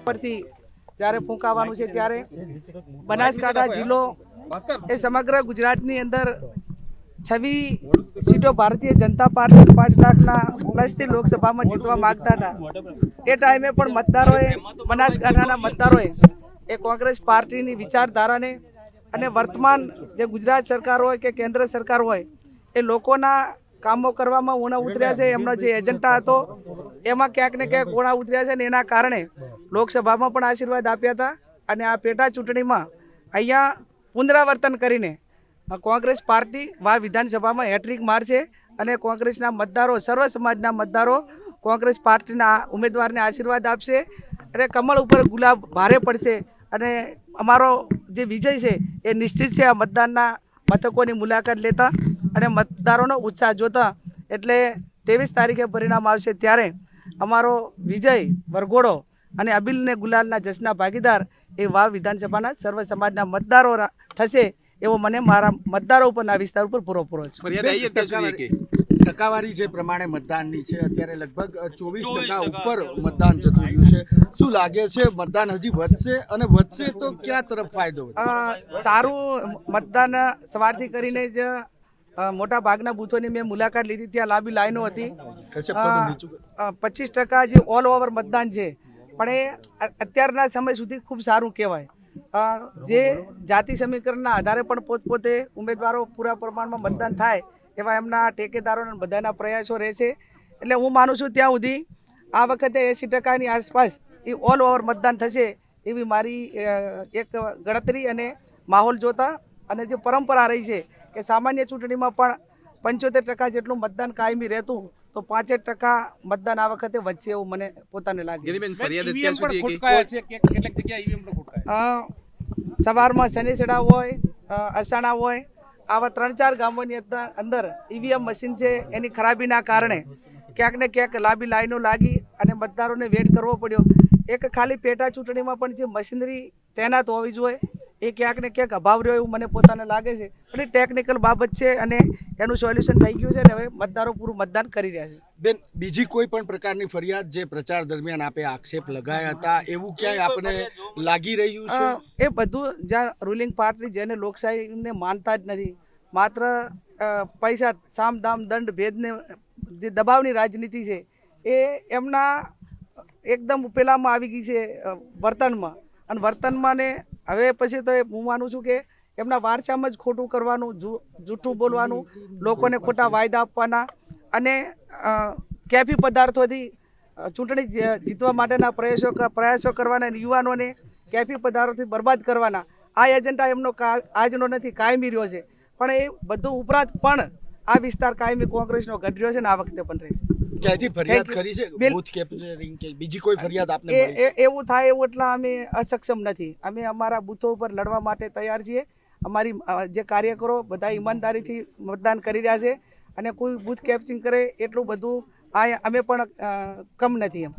પરથી જ્યારે ફૂંકાવાનું છે ત્યારે બનાસકાંઠા જિલ્લો એ સમગ્ર ગુજરાતની અંદર 26 સીટો ભારતીય જનતા પાર્ટી 5 લાખના પ્લસથી લોકસભામાં જીતવા માંગતા હતા। એ ટાઈમે પણ મતદારોએ બનાસકાંઠાના મતદારોએ એ કોંગ્રેસ પાર્ટીની વિચારધારાને અને વર્તમાન જે ગુજરાત સરકાર હોય કે કેન્દ્ર સરકાર હોય એ લોકોના કામો કરવામાં ઊણા ઉતર્યા છે। એમનો જે એજન્ડા હતો એમાં ક્યાંક ને ક્યાંક ઊણા ઉતર્યા છે ને એના કારણે લોકસભામાં પણ આશીર્વાદ આપ્યા હતા અને આ પેટા ચૂંટણીમાં અહીંયા પુનરાવર્તન કરીને કોંગ્રેસ પાર્ટી વા વિધાનસભામાં હેટ્રિક મારશે અને કોંગ્રેસના મતદારો સર્વ સમાજના મતદારો કોંગ્રેસ પાર્ટીના ઉમેદવારને આશીર્વાદ આપશે અને કમળ ઉપર ગુલાબ ભારે પડશે અને અમારો જે વિજય છે એ નિશ્ચિત છે। આ મતદાનના મથકોની મુલાકાત લેતા અને મતદારોનો ઉત્સાહ જોતા એટલે 23 તારીખે પરિણામ આવશે ત્યારે અમારો વિજય વરઘોડો અને અબીલ ને ગુલાલના જશના ભાગીદાર એ વાવ વિધાનસભાના સર્વ સમાજના મતદારો થશે એવો મને મારા મતદારો ઉપરના વિસ્તાર ઉપર પૂરો છે। ટકાવારી જે પ્રમાણે મતદાનની છે અત્યારે લગભગ 24% ઉપર મતદાન જતું રહ્યું છે। શું લાગે છે મતદાન હજી વધશે અને વધશે તો ક્યાં તરફ ફાયદો? સારું મતદાન સવારથી કરીને જ મોટા ભાગના બૂથોની મેં મુલાકાત લીધી, ત્યાં લાંબી લાઈનો હતી। 25% જે ઓલ ઓવર મતદાન છે પણ એ અત્યારના સમય સુધી ખૂબ સારું કહેવાય। જે જાતિ સમીકરણના આધારે પણ પોતપોતે ઉમેદવારો પૂરા પ્રમાણમાં મતદાન થાય એવા એમના ટેકેદારોના બધાના પ્રયાસો રહેશે। એટલે હું માનું છું ત્યાં સુધી આ વખતે 80%ની આસપાસ એ ઓલ ઓવર મતદાન થશે એવી મારી એક ગણતરી અને માહોલ જોતા અને જે પરંપરા રહી છે કે સામાન્ય ચૂંટણીમાં પણ 75% જેટલું મતદાન કાયમી રહેતું તો 5% મતદાન આ વખતે વધશે એવું મને પોતાને લાગે। સવારમાં શનિસેડા હોય, અસાણા હોય, આવા 3-4 ગામોની અંદર ઈવીએમ મશીન છે એની ખરાબીના કારણે ક્યાંક ને ક્યાંક લાંબી લાઈનો લાગી અને મતદારોને વેટ કરવો પડ્યો। એક ખાલી પેટા ચૂંટણીમાં પણ જે મશીનરી તૈનાત હોવી જોઈએ એ ક્યાંક ને ક્યાંક અભાવ રહ્યો એવું મને પોતાને લાગે છે। પણ ટેકનિકલ બાબત છે અને એનું સોલ્યુશન થઈ ગયું છે ને હવે મતદારો પૂરું મતદાન કરી રહ્યા છે। બેન, બીજી કોઈ પણ પ્રકારની ફરિયાદ જે પ્રચાર દરમિયાન આપે આક્ષેપ લગાયા હતા એવું ક્યાંય આપણે લાગી રહ્યું છે? એ બધું જ્યાં રૂલિંગ પાર્ટી જેને લોકશાહીને માનતા જ નથી, માત્ર પૈસા સામ દામ દંડ ભેદને જે દબાવની રાજનીતિ છે એ એમના એકદમ પેલામાં આવી ગઈ છે વર્તનમાં અને વર્તનમાં ને હવે પછી તો હું માનું છું કે એમના વારસામાં જ ખોટું કરવાનું, જૂઠું બોલવાનું, લોકોને ખોટા વાયદા આપવાના અને કેફી પદાર્થોથી ચૂંટણી જીતવા માટેના પ્રયાસો કરવાના, યુવાનોને કેફી પદાર્થોથી બરબાદ કરવાના આ એજન્ડા એમનો આજનો નથી, કાયમી રહ્યો છે। પણ એ બધું ઉપરાંત પણ આ વિસ્તાર કાયમી કોંગ્રેસનો ઘટ્યો છે ને આ વખતે પણ રહેશે। ક્યાંથી ફરિયાદ કરી છે? બૂથ કેપ્ચરિંગ કે બીજી કોઈ ફરિયાદ આપને મળી? એવું થાય એવું એટલા અમે અસક્ષમ નથી। અમે અમારા બૂથો ઉપર લડવા માટે તૈયાર છીએ। અમારી જે કાર્યકરો બધા ઈમાનદારીથી મતદાન કરી રહ્યા છે અને કોઈ બૂથ કેપ્ચરિંગ કરે એટલું બધું અમે પણ કમ નથી એમ।